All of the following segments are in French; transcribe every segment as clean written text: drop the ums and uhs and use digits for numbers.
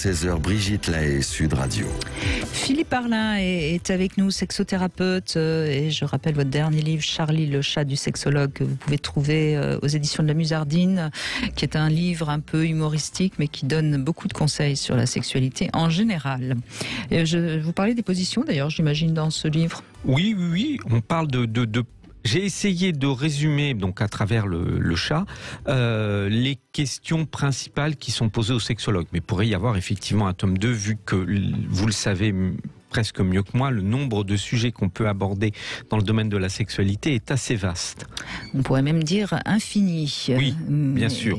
16h, Brigitte Lahaye, Sud Radio. Philippe Arlin est avec nous, sexothérapeute, et je rappelle votre dernier livre, Charlie, le chat du sexologue, que vous pouvez trouver aux éditions de la Musardine, qui est un livre un peu humoristique, mais qui donne beaucoup de conseils sur la sexualité en général. Vous parlez des positions, d'ailleurs, j'imagine, dans ce livre. Oui, on parle de J'ai essayé de résumer, donc à travers le chat, les questions principales qui sont posées aux sexologues. Mais il pourrait y avoir effectivement un tome 2, vu que, vous le savez presque mieux que moi, le nombre de sujets qu'on peut aborder dans le domaine de la sexualité est assez vaste. On pourrait même dire infini. Oui, bien sûr.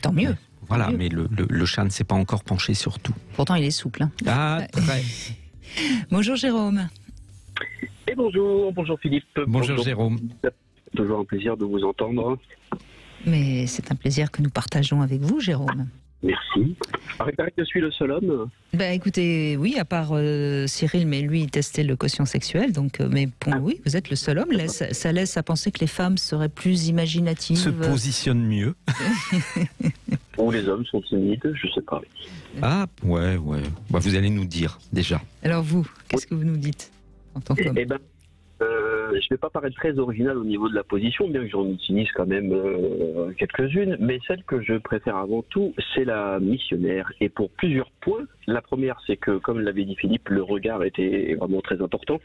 Tant mieux. Voilà, mais le chat ne s'est pas encore penché sur tout. Pourtant, il est souple. Hein. Ah, très. Bonjour Jérôme. Et bonjour Philippe. Bonjour Jérôme. Toujours un plaisir de vous entendre. Mais c'est un plaisir que nous partageons avec vous, Jérôme. Merci. Il paraît que je suis le seul homme. Écoutez, oui, à part Cyril, mais lui, il testait le quotient sexuel, donc, mais bon, oui, vous êtes le seul homme. Ça laisse à penser que les femmes seraient plus imaginatives. Se positionnent mieux. Ou les hommes sont timides, je sais pas. Ah, ouais. Bah, vous allez nous dire, déjà. Alors vous, qu'est-ce que vous nous dites en tant qu'homme? Je ne vais pas paraître très original au niveau de la position, bien que j'en utilise quand même quelques-unes, mais celle que je préfère avant tout, c'est la missionnaire. Et pour plusieurs points. La première, c'est que, comme l'avait dit Philippe, le regard était vraiment très important.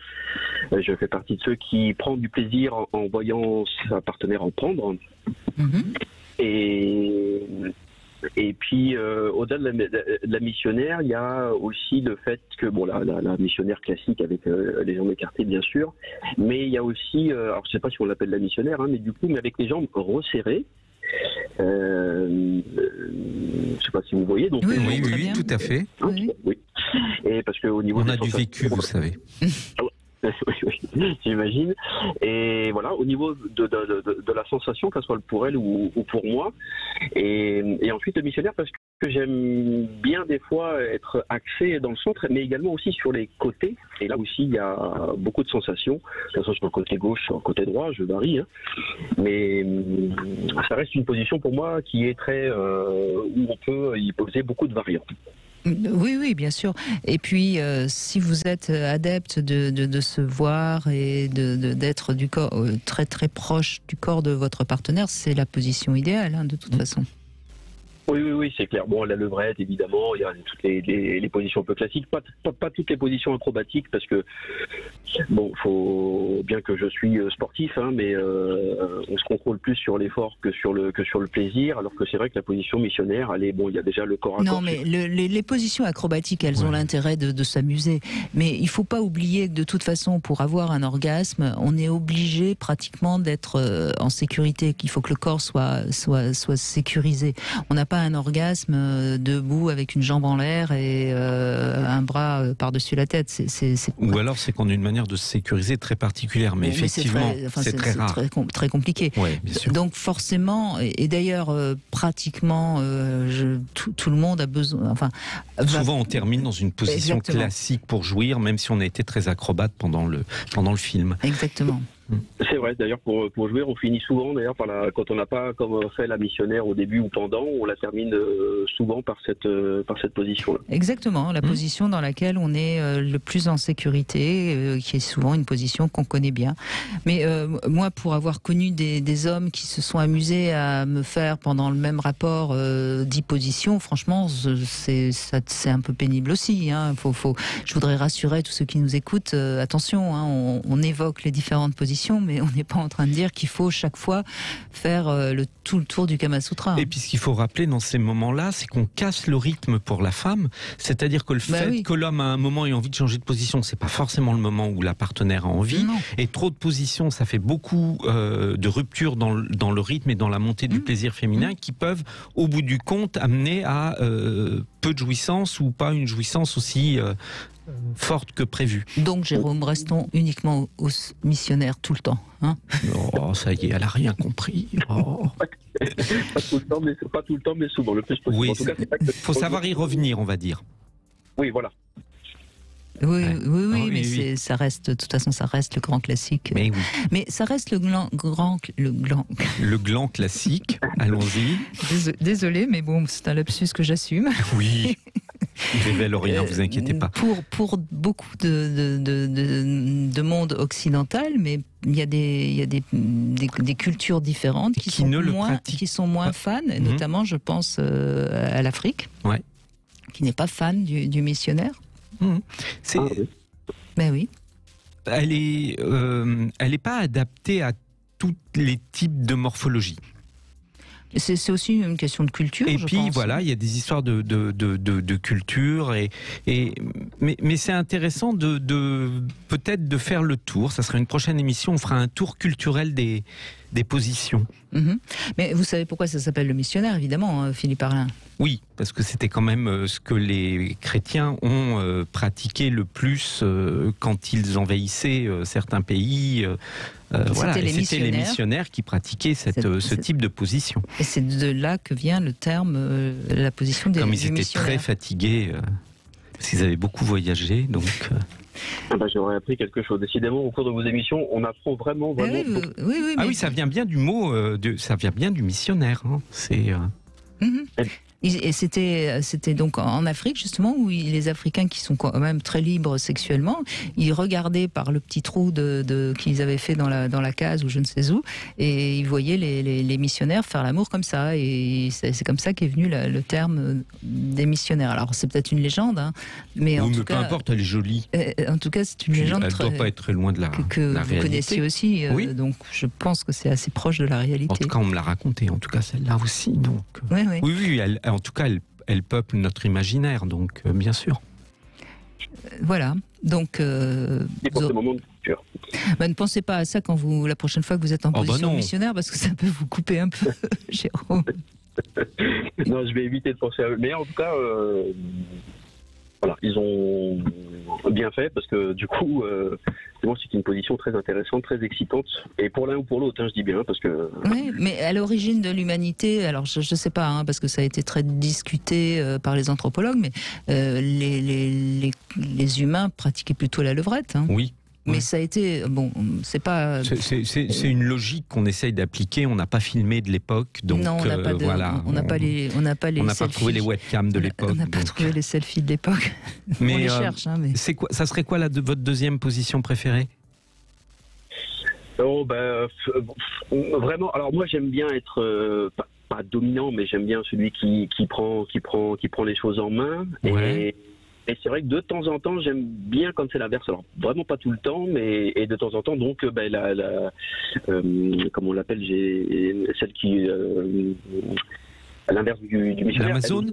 Je fais partie de ceux qui prennent du plaisir en voyant sa partenaire en prendre. Et puis, au-delà de la missionnaire, il y a aussi le fait que, bon, la missionnaire classique avec les jambes écartées, bien sûr, mais il y a aussi, alors je sais pas si on l'appelle la missionnaire, hein, mais du coup, mais avec les jambes resserrées. Je sais pas si vous voyez. Donc, oui, tout à fait. Oui. Et parce que au niveau on a du vécu, vous savez. Oui, j'imagine. Et voilà, au niveau de la sensation, que ce soit pour elle ou pour moi. Et ensuite, le missionnaire, parce que j'aime bien des fois être axé dans le centre, mais également aussi sur les côtés. Et là aussi, il y a beaucoup de sensations, que ce soit sur le côté gauche, sur le côté droit, je varie. Hein. Mais ça reste une position pour moi qui est très... où on peut y poser beaucoup de variantes. Oui, bien sûr. Et puis, si vous êtes adepte de se voir et d'être du corps très très proche du corps de votre partenaire, c'est la position idéale, hein, de toute façon. Oui, c'est clair. Bon, la levrette, évidemment, il y a toutes les positions un peu classiques, pas toutes les positions acrobatiques, parce que, bon, faut bien que je suis sportif, hein, mais on se contrôle plus sur l'effort que sur le plaisir, alors que c'est vrai que la position missionnaire, il y a déjà le corps à corps. Non, mais les positions acrobatiques, elles ont l'intérêt de s'amuser. Mais il faut pas oublier que de toute façon, pour avoir un orgasme, on est obligé pratiquement d'être en sécurité, qu'il faut que le corps soit sécurisé. On n'a pas un orgasme debout avec une jambe en l'air et un bras par-dessus la tête. Ou alors c'est qu'on a une manière de se sécuriser très particulière, mais effectivement c'est très rare. Très compliqué. Ouais, bien sûr. Donc forcément, et d'ailleurs pratiquement tout le monde a besoin... Souvent on termine dans une position classique pour jouir, même si on a été très acrobate pendant le film. Exactement. C'est vrai, d'ailleurs, pour jouer, on finit souvent, d'ailleurs, quand on n'a pas comme fait la missionnaire au début ou pendant, on la termine souvent par cette position-là. Exactement, la position dans laquelle on est le plus en sécurité, qui est souvent une position qu'on connaît bien. Mais moi, pour avoir connu des hommes qui se sont amusés à me faire pendant le même rapport 10 positions, franchement, c'est un peu pénible aussi. Hein. Je voudrais rassurer tous ceux qui nous écoutent, attention, hein, on évoque les différentes positions, mais on n'est pas en train de dire qu'il faut chaque fois faire tout le tour du Kama Sutra. Et puis ce qu'il faut rappeler dans ces moments-là, c'est qu'on casse le rythme pour la femme, c'est-à-dire que le fait que l'homme a un moment ait envie de changer de position, c'est pas forcément le moment où la partenaire a envie. Non. Et trop de positions, ça fait beaucoup de ruptures dans le rythme et dans la montée du plaisir féminin qui peuvent, au bout du compte, amener à peu de jouissance ou pas une jouissance aussi forte que prévue. Donc Jérôme, restons uniquement aux missionnaires tout le temps. Hein, oh, ça y est, elle a rien compris. Oh. Pas tout le temps, mais souvent, le plus possible. Oui, il faut savoir y revenir, on va dire. Oui, voilà. Oui, mais ça reste, de toute façon, ça reste le grand classique. Mais ça reste le gland classique. Allons-y. Désolé, mais bon, c'est un lapsus que j'assume. Oui. Il révèle rien, vous inquiétez pas. Pour beaucoup de monde occidental, mais il y a des cultures différentes qui sont moins fans, et notamment je pense à l'Afrique, qui n'est pas fan du missionnaire. Ben oui. Elle est pas adaptée à tous les types de morphologie. C'est aussi une question de culture. Et puis voilà, il y a des histoires de culture mais c'est intéressant peut-être de faire le tour. Ça sera une prochaine émission. On fera un tour culturel des positions. Mais vous savez pourquoi ça s'appelle le missionnaire, évidemment, Philippe Arlin? Oui, parce que c'était quand même ce que les chrétiens ont pratiqué le plus quand ils envahissaient certains pays. C'était les missionnaires qui pratiquaient ce type de position. Et c'est de là que vient le terme, la position des missionnaires. Comme ils étaient très fatigués, parce qu'ils avaient beaucoup voyagé, donc... J'aurais appris quelque chose. Décidément, au cours de vos émissions, on apprend vraiment... Oui, ça vient bien du mot, ça vient bien du missionnaire. Hein. C'est... Et c'était donc en Afrique, justement, où les Africains, qui sont quand même très libres sexuellement, ils regardaient par le petit trou qu'ils avaient fait dans la case ou je ne sais où, et ils voyaient les missionnaires faire l'amour comme ça. Et c'est comme ça qu'est venu le terme des missionnaires. Alors c'est peut-être une légende, hein, mais en tout cas... peu importe, elle est jolie. En tout cas, c'est une légende elle ne doit pas être très loin de la que la vous réalité. connaissiez aussi. Donc je pense que c'est assez proche de la réalité. En tout cas, on me l'a raconté, en tout cas celle-là aussi. Donc, oui, en tout cas, elle peuple notre imaginaire, donc bien sûr. Voilà, donc... Et pour ce moment de culture. Ne pensez pas à ça la prochaine fois que vous êtes en position missionnaire, parce que ça peut vous couper un peu, Jérôme. Non, je vais éviter de penser à eux. Mais en tout cas, ils ont bien fait, parce que du coup, c'est une position très intéressante, très excitante, et pour l'un ou pour l'autre, je dis bien, parce que... Oui, mais à l'origine de l'humanité, alors je ne sais pas, parce que ça a été très discuté par les anthropologues, mais les humains pratiquaient plutôt la levrette. Oui. Mais ça a été... c'est pas... C'est une logique qu'on essaye d'appliquer. On n'a pas filmé de l'époque, donc non, on n'a pas trouvé les webcams de l'époque. On n'a pas trouvé les selfies de l'époque. Mais on les cherche. Mais... Ça serait quoi votre deuxième position préférée? Vraiment, alors moi j'aime bien être... pas dominant, mais j'aime bien celui qui prend les choses en main. Et c'est vrai que de temps en temps, j'aime bien quand c'est l'inverse. Alors, vraiment pas tout le temps, mais de temps en temps, donc, comment on l'appelle, j'ai celle qui... à l'inverse du missionnaire. L'Amazone ?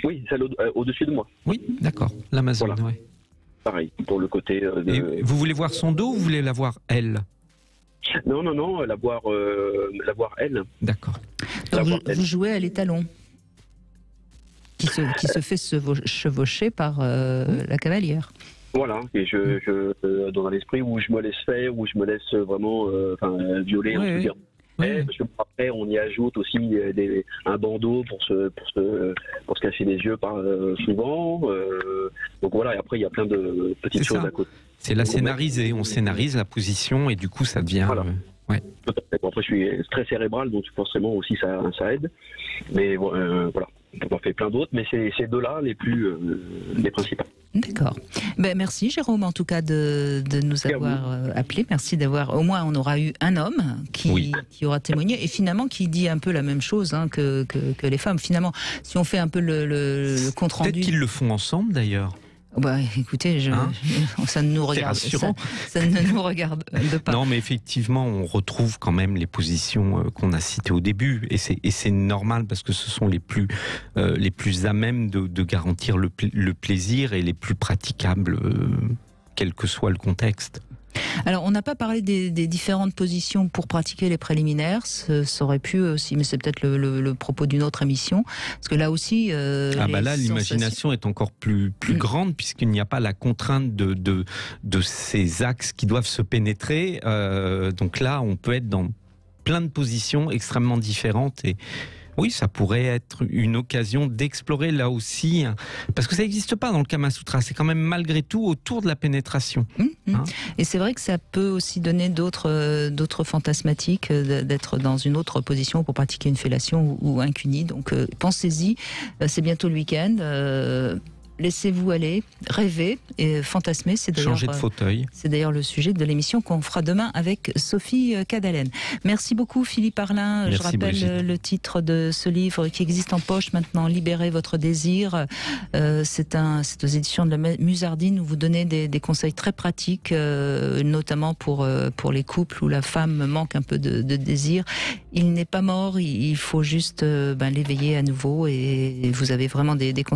Oui, celle au-dessus de moi. Oui, d'accord, l'Amazone, voilà. Ouais. Pareil, pour le côté... Et vous voulez voir son dos ou vous voulez la voir elle ? Non, la voir elle. D'accord. Donc vous jouez à l'étalon qui se fait chevaucher par la cavalière. Voilà, et je dans un esprit où je me laisse faire, où je me laisse vraiment violer, en tout cas. Parce que après, on y ajoute aussi un bandeau pour se cacher les yeux souvent. Donc voilà, et après, il y a plein de petites choses à côté. C'est la scénarisée, on scénarise la position et du coup, ça devient... Voilà. Bon, après, je suis très cérébral, donc forcément aussi ça aide. Mais voilà, on en fait plein d'autres, mais c'est ces deux-là les principales. D'accord. Merci Jérôme, en tout cas, de nous avoir appelés. Merci d'avoir... Au moins, on aura eu un homme qui aura témoigné et finalement qui dit un peu la même chose que les femmes. Finalement, si on fait un peu le compte-rendu... Peut-être qu'ils le font ensemble, d'ailleurs. Écoutez, ça ne nous regarde, ça ne nous regarde pas. Non, mais effectivement, on retrouve quand même les positions qu'on a citées au début, et c'est normal parce que ce sont les plus à même de garantir le plaisir et les plus praticables, quel que soit le contexte. Alors, on n'a pas parlé des différentes positions pour pratiquer les préliminaires. Ça aurait pu aussi, mais c'est peut-être le propos d'une autre émission. Parce que là aussi... l'imagination est encore plus grande, puisqu'il n'y a pas la contrainte de ces axes qui doivent se pénétrer. Donc là, on peut être dans plein de positions extrêmement différentes et... Oui, ça pourrait être une occasion d'explorer là aussi, parce que ça n'existe pas dans le Kama Sutra, c'est quand même malgré tout autour de la pénétration. Et c'est vrai que ça peut aussi donner d'autres fantasmatiques, d'être dans une autre position pour pratiquer une fellation ou un cuni. Donc pensez-y, c'est bientôt le week-end. laissez-vous aller, rêver et fantasmer. C'est d'ailleurs, changer de fauteuil. C'est d'ailleurs le sujet de l'émission qu'on fera demain avec Sophie Cadalen. Merci beaucoup Philippe Arlin. Merci, je rappelle Brigitte. le titre de ce livre qui existe en poche maintenant, Libérez votre désir. C'est aux éditions de la Musardine où vous donnez des conseils très pratiques, notamment pour les couples où la femme manque un peu de désir. Il n'est pas mort, il faut juste l'éveiller à nouveau et vous avez vraiment des conseils